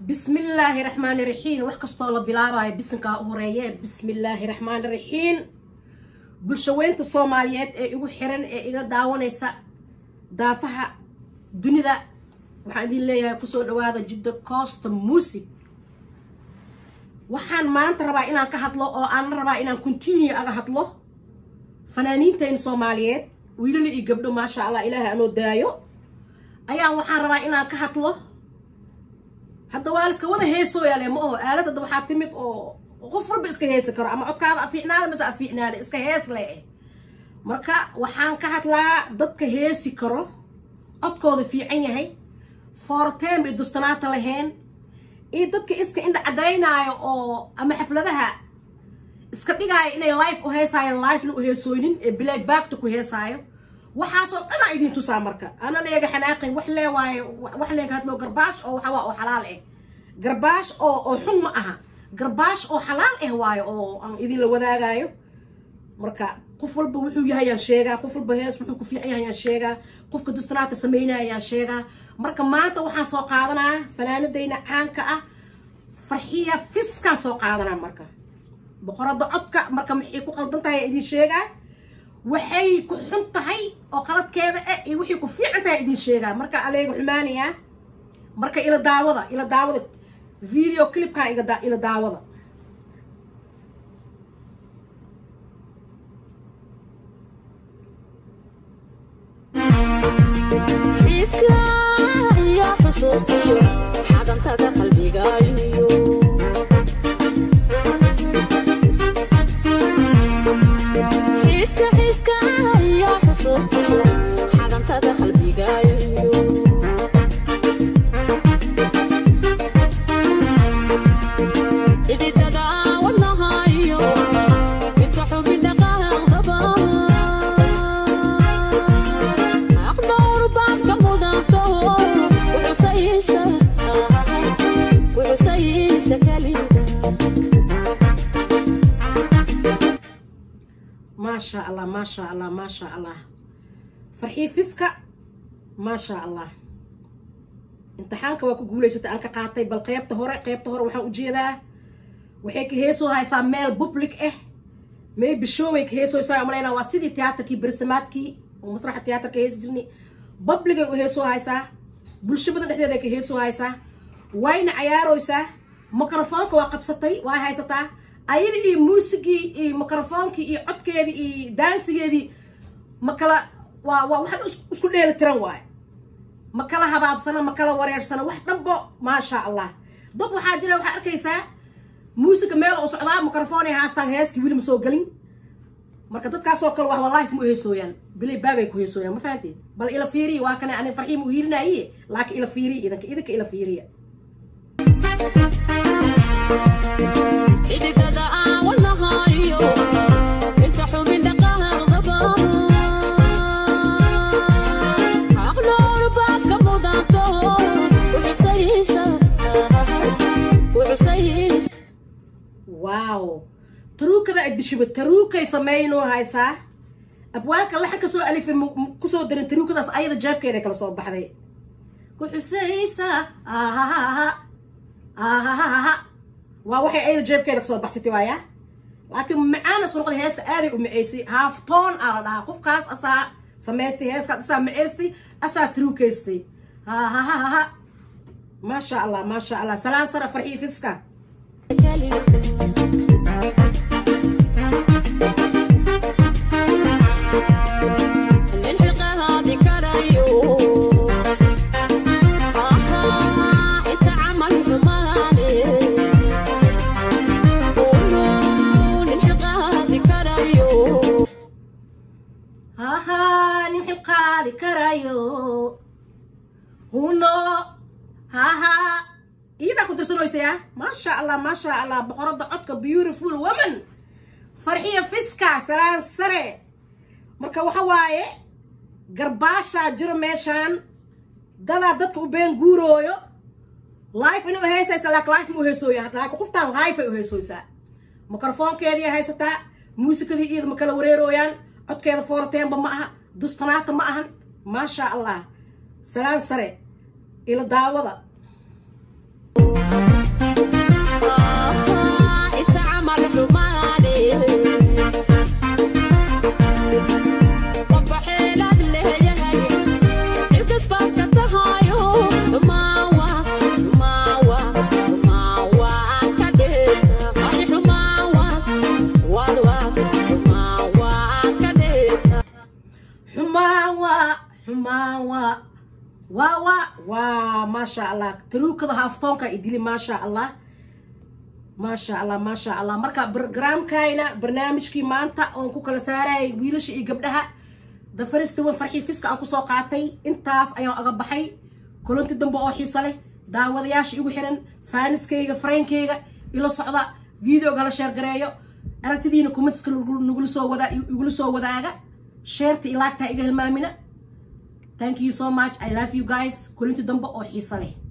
بسم الله الرحمن الرحيم وحكستو بلاباي بسنكا هوريه بسم الله الرحمن الرحيم bulshaweynta Soomaaliyeed ee igu xiran ee iga daawanaysa daafaha dunida waxaan idin leeyahay ku soo dhawaada Jidda Coast Music waxaan maanta rabaa inaan ka hadlo oo aan rabaa inaan continue aga hadlo fanaaniinta Soomaaliyeed wiilal iyo gabdho ma sha Allah ilaahay anoo daayo ayaan waxaan rabaa inaan ka hadlo hadda waa iska wada heeso yaale ma oo aalada waxa timid oo qof walba iska heesi karo ama codkaada afiicnaada ma afiicnaada iska hees leh marka waxaan ka hadlaa dadka heesi karo codkooda fiican yahay fortem iyo dustanaata laheen ee dadka iska indha cadeynaayo oo ama xafladaha iska dhigaayo inay live u heesayaan live lu heesooyin ee black back ku heesaayo waxa soo dhan idin tusaa marka ana leega xanaaqay wax leewaayo wax leega hadlo garbaash oo waxa waa xalaal ah garbaash oo xun ma aha garbaash oo xalaal ah waayo oo aan idin la wadaagayo marka qof walba wuxuu yahay aan sheegaa qof walba hees wuxuu ku fiican yahay aan sheegaa qofka dustanaata sameynaya aan sheegaa marka maanta waxaan soo qaadanaa fanaanadeyna caanka ah Farxiya Fiska soo qaadanaa marka boqorada codka marka maxay ku qaldan tahay idin sheegaa waxay ku xun tahay oo qaladkeeda iyo wixii ku fiican tahay idin sheegaa marka aleega xumaaniya marka ila daawada video clip ka ila daawada Fiska ya xusuustiyo xadantada qalbigaayo Fiska ya xusuustiyo xadantada qalbigaayo ما شاء الله فرحي فيسكا ما شاء الله امتحانك waa ku guuleysatay aan ka qaatay bal qaybta hore waxaan u jeedaa waxay ka heesoo haysaa meel public maybe show ay ka heesoo amaleena waa sidii teatarkii barasamaadkii oo masraxa teatarka heesi jirnay public ay u heesoo haysaa bulshada dhexdeeda ay ka heesoo haysaa wayna ciyaaraysaa mikrofoonka waa qabsatay waa haysataa ayada iyo muusigii iyo mikrofoonki iyo codkeedi iyo dansigeedi makala waa waxa isku dheeli tiran waay makala habaabsana makala wareersana wax dhanbo ma sha Allah dad waxa jira waxa arkaysaa muusiga meel oo socdaa mikrofoon ay haastaan heeski wili ma soo galin marka dadkaas oo kale wax wallahi ma heesooyaan bilay baagay ku heesooyaan ma fahanteen bal ila fiiri waa kana ani farxiim u hiilinaaye laakiin ila fiiri idinka ila fiiriya واو تروكدا ادشبه تروكاي سمينو هايسا ابوانka laxan ka soo alif ku soo dirin taruukadaas ayada jeebkeeda kala soo baxday ku xusaysa waa waxay ayada jeebkeeda ka soo baxsatay waaya laakiin macaana soo noqday heeska aaday u maceysay half tone ala dhaha qofkaas asaa sameystay heeskaas asaa maceystay asaa taruukaystay ما شاء الله سلام سنة فرحي فيسكا إذا كنت سنويسيا ما شاء الله بقرض عدك beautiful woman فرحية فيسكا سلام سري مركا وحواي قرباشا جرميشان دادا دادك وبين قورويو لايف إنو هيسا لك لايف مو هيسويا لك قفتان لايف إنو هيسويسا ميكروفون كيدي هيستا موسيقى دي إيد مكالا وريرويان عدك كيدا فورتين بمعها دستنات معهن ما شاء الله سلام سري إلى داوضة ما شاء الله تروك هذا هافتونك إدلي ما شاء الله ما شاء الله ما شاء الله مركا برنامج كاينة برنامج كي مانتا أنكو كلا سارة ويلش يقبلها the first one فرحي فيسك أنكو سوقاتي إنتاس أيام أقبحي كلون تدنبو أوحي صالح داودياش يقو حرن فانس كيغا فرين كيغا إلو صعدا فيديو قال شير قرايو أرتدين كومنتس نقول سو ودا يقولوا سو وداغا شيرت إلاكتا إيغا المامنة thank you so much I love you guys كلون تدنبو أوحي صالح